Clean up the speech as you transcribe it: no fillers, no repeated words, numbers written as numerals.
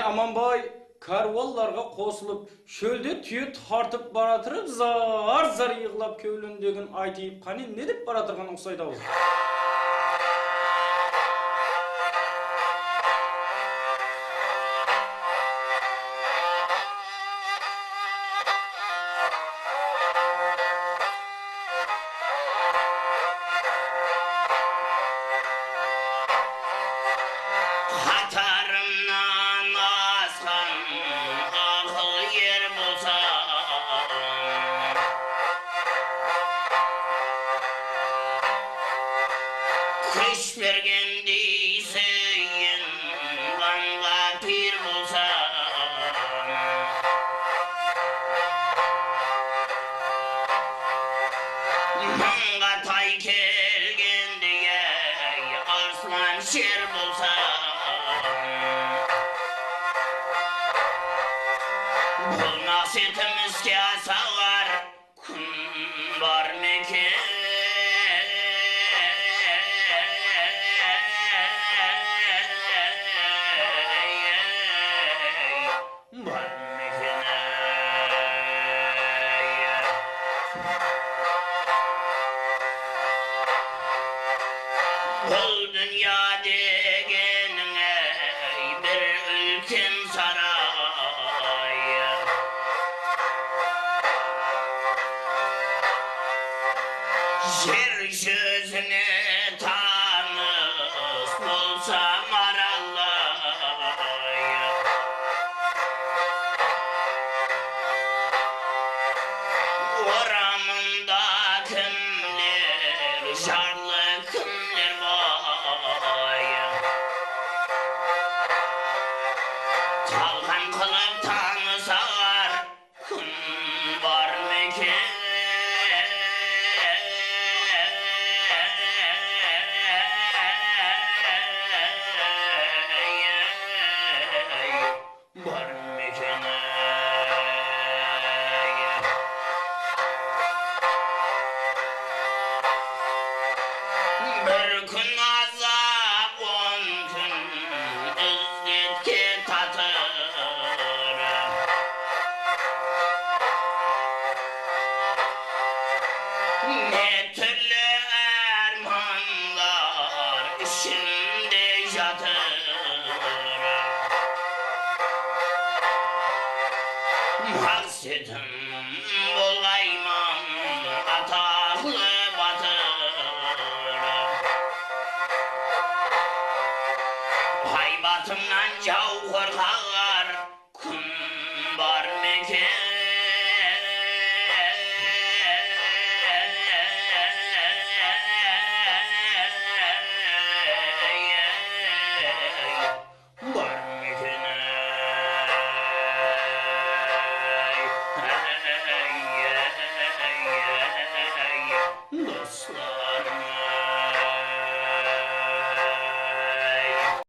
Amanbay, karvallarga qo'shilib, sho'lda tuya tortib baratirib, zar yig'lab ko'ylindegin aytib, qani ne deb baratirgan o'xshaydi u? Hatarımdan aslan akıl yer bulsa, kış vergen deyseyin bana pir bulsa, manga tay kelgen diye arslan şer bulsa, bu nasihatimizge sağar kun var meken? Var meken? Bu dünya degenin bir ülken saray, yer sözüne tanış bulsa marallay, oramında kimler şarlı kimler var, çalgan kılıp tanısar kun var meken? Var meken? Bir gün azap, on gün izzetke tatır, ne türlü ermanlar içinde yatır, hasretim bulayman ataklı batır, haybatımdan cavhur